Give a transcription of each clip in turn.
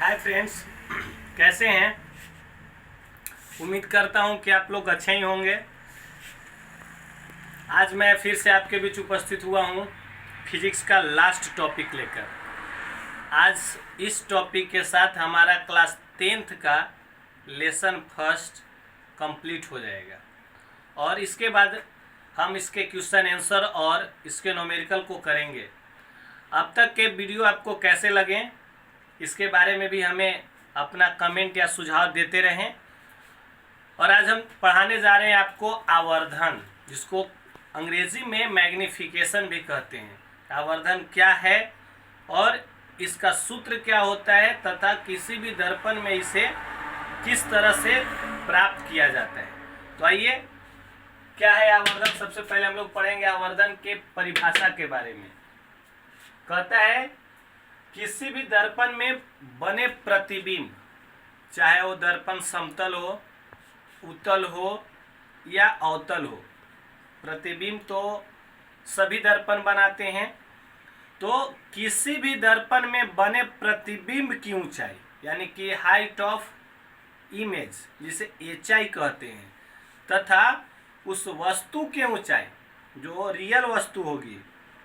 Hi friends, कैसे हैं। उम्मीद करता हूं कि आप लोग अच्छे ही होंगे। आज मैं फिर से आपके बीच उपस्थित हुआ हूं फिजिक्स का लास्ट टॉपिक लेकर। आज इस टॉपिक के साथ हमारा क्लास 10th का लेसन फर्स्ट कंप्लीट हो जाएगा और इसके बाद हम इसके क्वेश्चन आंसर और इसके न्यूमेरिकल को करेंगे। अब तक के वीडियो आपको कैसे लगे इसके बारे में भी हमें अपना कमेंट या सुझाव देते रहें। और आज हम पढ़ाने जा रहे हैं आपको आवर्धन, जिसको अंग्रेजी में मैग्निफिकेशन भी कहते हैं। आवर्धन क्या है और इसका सूत्र क्या होता है तथा किसी भी दर्पण में इसे किस तरह से प्राप्त किया जाता है। तो आइए, क्या है आवर्धन। सबसे पहले हम लोग पढ़ेंगे आवर्धन के परिभाषा के बारे में। कहता है किसी भी दर्पण में बने प्रतिबिंब, चाहे वो दर्पण समतल हो, उत्तल हो या अवतल हो, प्रतिबिंब तो सभी दर्पण बनाते हैं। तो किसी भी दर्पण में बने प्रतिबिंब की ऊंचाई यानी कि हाइट ऑफ इमेज, जिसे एचआई कहते हैं, तथा उस वस्तु के ऊंचाई जो रियल वस्तु होगी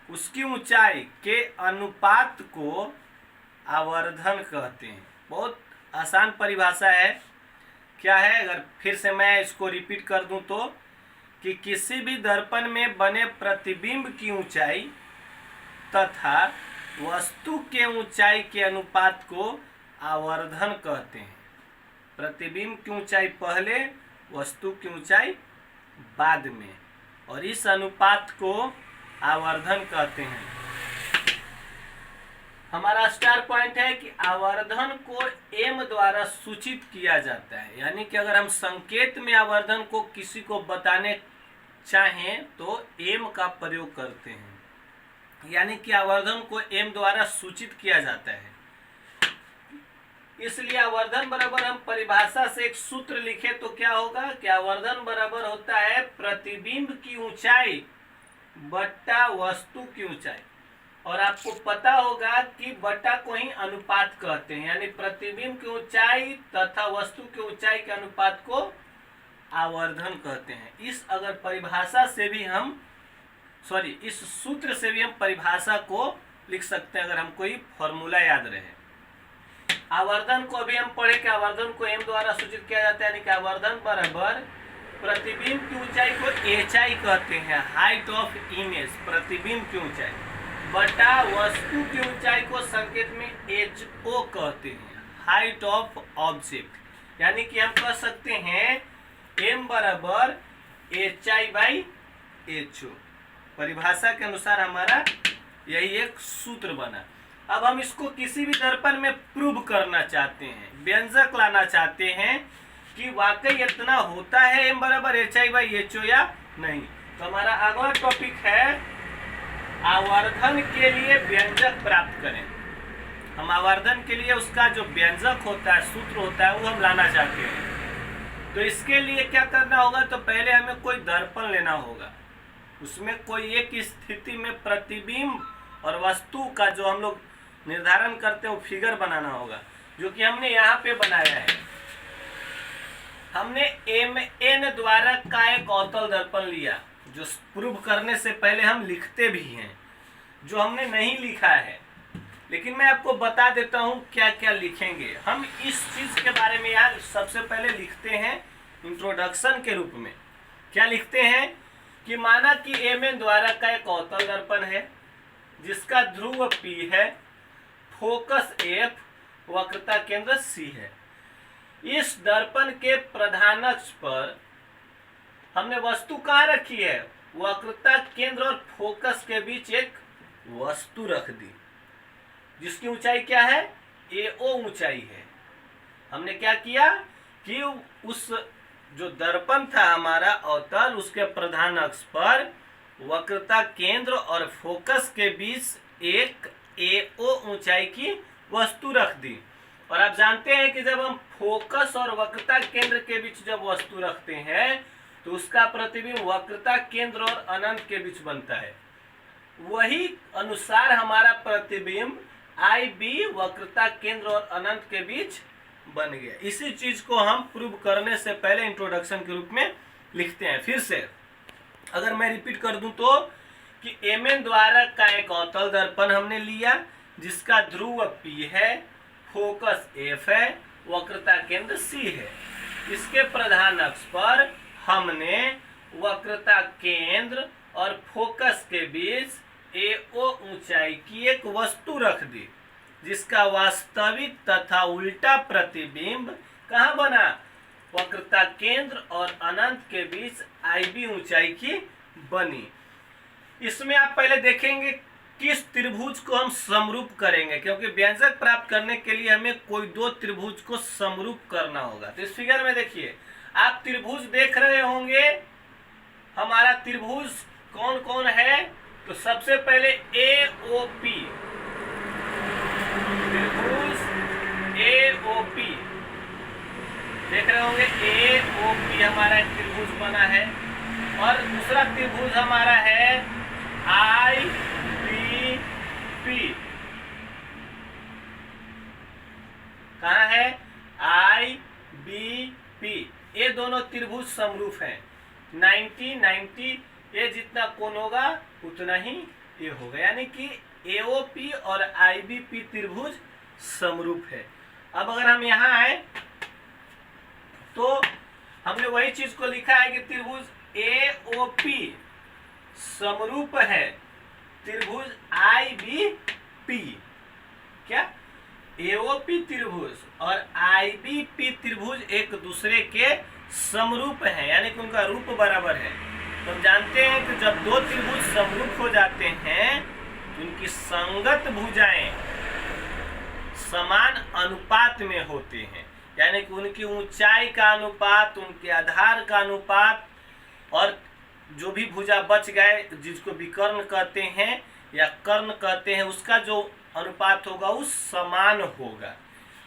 उसकी ऊंचाई के अनुपात को आवर्धन कहते हैं। बहुत आसान परिभाषा है। क्या है, अगर फिर से मैं इसको रिपीट कर दूं तो कि किसी भी दर्पण में बने प्रतिबिंब की ऊंचाई तथा वस्तु के ऊंचाई के अनुपात को आवर्धन कहते हैं। प्रतिबिंब की ऊंचाई पहले, वस्तु की ऊंचाई बाद में, और इस अनुपात को आवर्धन कहते हैं। हमारा स्टार पॉइंट है कि आवर्धन को एम द्वारा सूचित किया जाता है। यानी कि अगर हम संकेत में आवर्धन को किसी को बताने चाहें तो एम का प्रयोग करते हैं। यानी कि आवर्धन को एम द्वारा सूचित किया जाता है। इसलिए आवर्धन बराबर हम परिभाषा से एक सूत्र लिखे तो क्या होगा कि आवर्धन बराबर होता है प्रतिबिंब की ऊंचाई बट्टा वस्तु की ऊंचाई। और आपको पता होगा कि बट्टा को ही अनुपात कहते हैं, यानी प्रतिबिंब की ऊंचाई तथा वस्तु की ऊंचाई के अनुपात को आवर्धन कहते हैं। इस अगर परिभाषा से भी हम इस सूत्र से भी हम परिभाषा को लिख सकते हैं, अगर हमको ये फॉर्मूला याद रहे। आवर्धन को अभी हम पढ़े कि आवर्धन को एम द्वारा सूचित किया जाता है, यानी कि आवर्धन बराबर प्रतिबिंब की ऊंचाई को एचआई कहते हैं, हाइट ऑफ इमेज, प्रतिबिंब की ऊंचाई, बटा वस्तु की ऊंचाई को संकेत में एचओ कहते हैं, हाइट ऑफ ऑब्जेक्ट। यानी कि हम कह सकते हैं एम बराबर एचआई बाई एचओ। परिभाषा के अनुसार हमारा यही एक सूत्र बना। अब हम इसको किसी भी दर्पण में प्रूव करना चाहते हैं, व्यंजक लाना चाहते हैं कि वाकई इतना होता है एम बराबर एचआई बाई एचओ या नहीं। तो हमारा अगला टॉपिक है आवर्धन के लिए व्यंजक प्राप्त करें। हम आवर्धन के लिए उसका जो व्यंजक होता है, सूत्र होता है, वो हम लाना चाहते हैं। तो इसके लिए क्या करना होगा, तो पहले हमें कोई दर्पण लेना होगा, उसमें कोई एक स्थिति में प्रतिबिंब और वस्तु का जो हम लोग निर्धारण करते हैं वो फिगर बनाना होगा, जो कि हमने यहाँ पे बनाया है। हमने एम एन द्वारा का एक अवतल दर्पण लिया, जो प्रूव करने से पहले हम लिखते भी हैं, जो हमने नहीं लिखा है, लेकिन मैं आपको बता देता हूं क्या क्या लिखेंगे। हम इस चीज के बारे में यार सबसे पहले लिखते हैं इंट्रोडक्शन के रूप में। क्या लिखते हैं कि माना कि एम एन द्वारा का एक अवतल दर्पण है जिसका ध्रुव P है, फोकस F, वक्रता केंद्र C है। इस दर्पण के प्रधान अक्ष पर हमने वस्तु कहाँ रखी है, वक्रता केंद्र और फोकस के बीच एक वस्तु रख दी, जिसकी ऊंचाई क्या है, AO ऊंचाई है। हमने क्या किया कि उस जो दर्पण था हमारा अवतल, उसके प्रधान अक्ष पर वक्रता केंद्र और फोकस के बीच एक AO ऊंचाई की वस्तु रख दी। और आप जानते हैं कि जब हम फोकस और वक्रता केंद्र के बीच जब वस्तु रखते हैं तो उसका प्रतिबिंब वक्रता केंद्र और अनंत के बीच बनता है। वही अनुसार हमारा प्रतिबिंब आई बी वक्रता केंद्र और अनंत के बीच बन गया। इसी चीज को हम प्रूव करने से पहले इंट्रोडक्शन के रूप में लिखते हैं। फिर से अगर मैं रिपीट कर दूं तो कि एमएन द्वारा का एक अवतल दर्पण हमने लिया जिसका ध्रुव P है, फोकस F है, वक्रता केंद्र C है। इसके प्रधान अक्ष पर हमने वक्रता केंद्र और फोकस के बीच AO ऊंचाई की एक वस्तु रख दी जिसका वास्तविक तथा उल्टा प्रतिबिंब कहाँ बना? वक्रता केंद्र और अनंत के बीच IB ऊंचाई की बनी। इसमें आप पहले देखेंगे किस त्रिभुज को हम समरूप करेंगे, क्योंकि व्यंजक प्राप्त करने के लिए हमें कोई दो त्रिभुज को समरूप करना होगा। तो इस फिगर में देखिए, आप त्रिभुज देख रहे होंगे। हमारा त्रिभुज कौन कौन है? तो सबसे पहले AOP, त्रिभुज AOP देख रहे होंगे। AOP हमारा एक त्रिभुज बना है और दूसरा त्रिभुज हमारा है IBP। कहाँ है? IBP। ये दोनों त्रिभुज समरूप हैं। 90 ये जितना कोण होगा उतना ही ये होगा, यानी कि AOP और IBP त्रिभुज समरूप है। अब अगर हम यहाँ आए तो हमने वही चीज को लिखा है कि त्रिभुज AOP समरूप है त्रिभुज IBP। क्या? AOP त्रिभुज और IBP त्रिभुज एक दूसरे के समरूप हैं, यानी कि उनका रूप बराबर है। तो हम जानते हैं कि जब दो त्रिभुज समरूप हो जाते हैं तो उनकी संगत भुजाएं समान अनुपात में होते हैं, यानी कि उनकी ऊंचाई का अनुपात, उनके आधार का अनुपात और जो भी भुजा बच गए जिसको विकर्ण कहते हैं या कर्ण कहते हैं उसका जो अनुपात होगा वो समान होगा।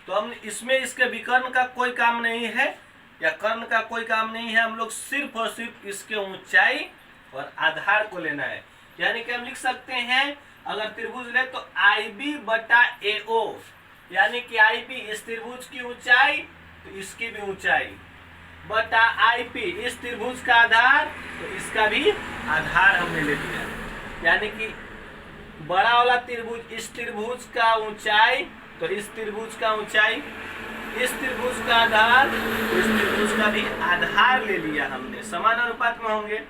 तो हम इसमें इसके विकर्ण का कोई काम नहीं है या कर्ण का कोई काम नहीं है, हम लोग सिर्फ और सिर्फ इसके ऊंचाई और आधार को लेना है। यानी कि हम लिख सकते हैं अगर त्रिभुज ले तो IB बटा AO, यानी कि IB इस त्रिभुज की ऊंचाई तो इसकी भी ऊंचाई बटा IP इस त्रिभुज का आधार तो इसका भी आधार हमने ले लिया। यानी कि बड़ा वाला त्रिभुज इस त्रिभुज का ऊंचाई तो इस त्रिभुज का ऊंचाई, इस त्रिभुज का आधार तो इस त्रिभुज का भी आधार ले लिया हमने, समान अनुपात में होंगे।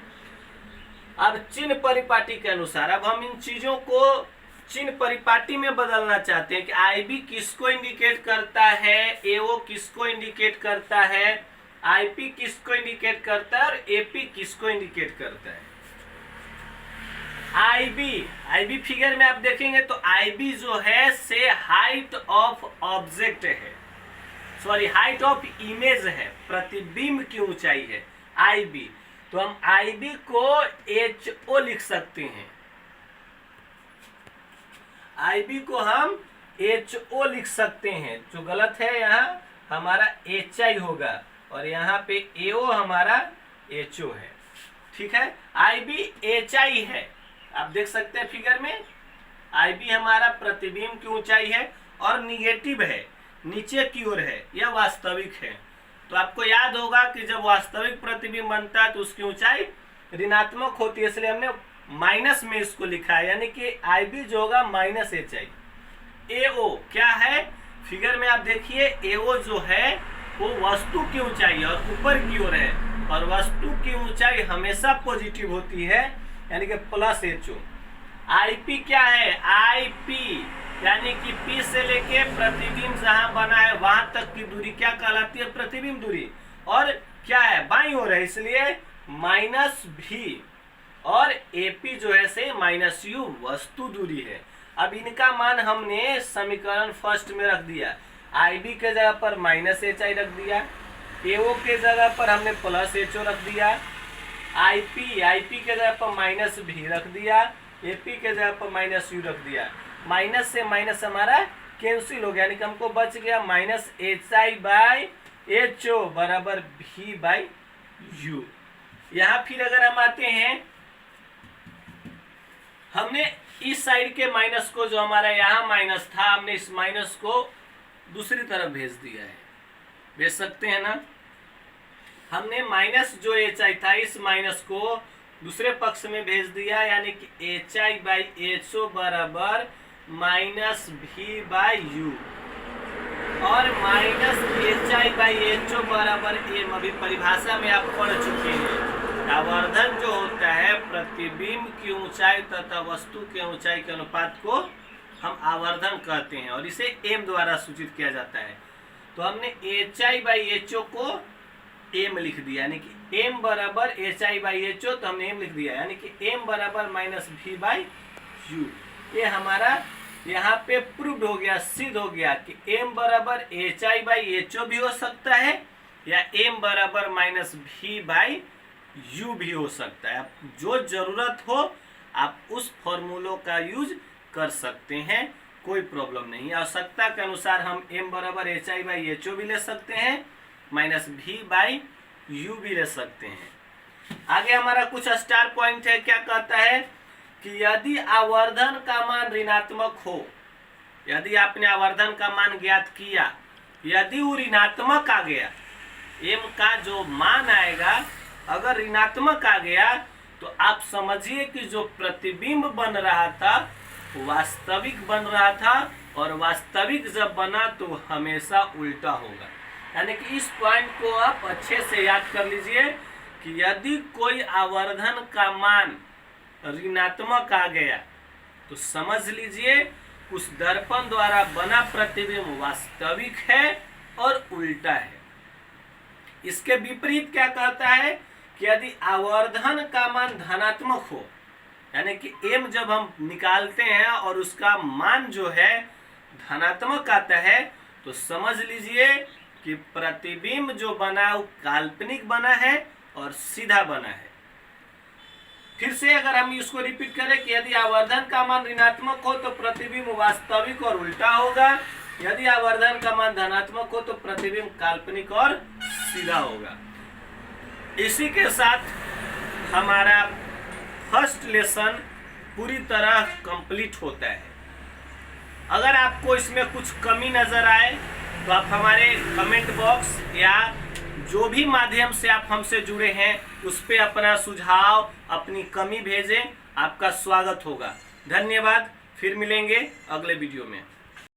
अब चिन्ह परिपाटी के अनुसार अब हम इन चीजों को चिन्ह परिपाटी में बदलना चाहते हैं कि IB किसको इंडिकेट करता है, AO किसको इंडिकेट करता है, IP किसको इंडिकेट करता है और AP किसको इंडिकेट करता है। IB फिगर में आप देखेंगे तो IB जो है से हाइट ऑफ ऑब्जेक्ट है, सॉरी हाइट ऑफ इमेज है, प्रतिबिंब की ऊंचाई है IB। तो हम IB को HO लिख सकते हैं, IB को हम HO लिख सकते हैं। जो गलत है यहाँ हमारा HI होगा और यहाँ पे AO हमारा HO है। ठीक है, IB HI है, आप देख सकते हैं फिगर में। IB हमारा प्रतिबिंब की ऊंचाई है और निगेटिव है, नीचे की ओर है, यह वास्तविक है। तो आपको याद होगा कि जब वास्तविक प्रतिबिंब बनता है तो उसकी ऊंचाई ऋणात्मक होती है, इसलिए हमने माइनस में इसको लिखा है, यानी कि IB जो होगा माइनस HI। AO क्या है फिगर में आप देखिए, AO जो है वो वस्तु की ऊंचाई और ऊपर की ओर है और वस्तु की ऊंचाई हमेशा पॉजिटिव होती है, यानी कि प्लस HO। IP क्या है? IP यानी कि P से लेके प्रतिबिंब जहां बना है वहां तक की दूरी क्या कहलाती है? प्रतिबिंब दूरी। और क्या है? बाईं ओर है, इसलिए -V। और AP जो है से -U वस्तु दूरी है। अब इनका मान हमने समीकरण फर्स्ट में रख दिया। IB के जगह पर -HI रख दिया, AO के जगह पर हमने +HO रख दिया, IP के जगह पर -V रख दिया, AP के जगह पर -U रख दिया। माइनस से माइनस हमारा कैंसिल हो गया, यानी कि हमको बच गया -HI/HO बराबर V/U। यहाँ फिर अगर हम आते हैं, हमने इस साइड के माइनस को, जो हमारा यहाँ माइनस था, हमने इस माइनस को दूसरी तरफ भेज दिया है। भेज सकते हैं ना। हमने माइनस जो एच आई था, इस माइनस को दूसरे पक्ष में भेज दिया, यानी कि H I by H O बराबर माइनस भी बाई यू, और minus H I by H O बराबर एम। अभी परिभाषा में आप पढ़ चुके हैं, आवर्धन जो होता है प्रतिबिंब की ऊंचाई तथा वस्तु के ऊंचाई के अनुपात को हम आवर्धन कहते हैं, और इसे एम द्वारा सूचित किया जाता है। तो हमने H I by H O को एम लिख दिया, यानी कि एम बराबर H I by H O, तो हमने एम लिख दिया, यानी कि एम बराबर माइनस भी बाई यू। ये हमारा यहाँ पे प्रूव्ड हो गया, सिद्ध हो गया कि एम बराबर H I by H O भी हो सकता है, या एम बराबर माइनस भी बाई यू भी हो सकता है। आप जो जरूरत हो आप उस फॉर्मूलों का यूज कर सकते हैं, कोई प्रॉब्लम नहीं। आवश्यकता के अनुसार हम एम बराबर H I by H O भी ले सकते हैं, माइनस भी बाई यू भी ले सकते हैं। आगे हमारा कुछ स्टार पॉइंट है, क्या कहता है कि यदि आवर्धन का मान ऋणात्मक हो, यदि आपने आवर्धन का मान ज्ञात किया, यदि वो ऋणात्मक आ गया, एम का जो मान आएगा अगर ऋणात्मक आ गया, तो आप समझिए कि जो प्रतिबिंब बन रहा था वास्तविक बन रहा था, और वास्तविक जब बना तो हमेशा उल्टा होगा। यानी कि इस पॉइंट को आप अच्छे से याद कर लीजिए कि यदि कोई आवर्धन का मान ऋणात्मक आ गया तो समझ लीजिए उस दर्पण द्वारा बना प्रतिबिंब वास्तविक है और उल्टा है। इसके विपरीत क्या कहता है कि यदि आवर्धन का मान धनात्मक हो, यानी कि एम जब हम निकालते हैं और उसका मान जो है धनात्मक आता है, तो समझ लीजिए कि प्रतिबिंब जो बना वो काल्पनिक बना है और सीधा बना है। फिर से अगर हम इसको रिपीट करें कि यदि आवर्धन का मान ऋणात्मक हो तो प्रतिबिंब वास्तविक और उल्टा होगा, यदि आवर्धन का मान धनात्मक हो तो प्रतिबिंब काल्पनिक और सीधा होगा। इसी के साथ हमारा फर्स्ट लेसन पूरी तरह कंप्लीट होता है। अगर आपको इसमें कुछ कमी नजर आए तो आप हमारे कमेंट बॉक्स या जो भी माध्यम से आप हमसे जुड़े हैं उस पे अपना सुझाव, अपनी कमी भेजें, आपका स्वागत होगा। धन्यवाद, फिर मिलेंगे अगले वीडियो में।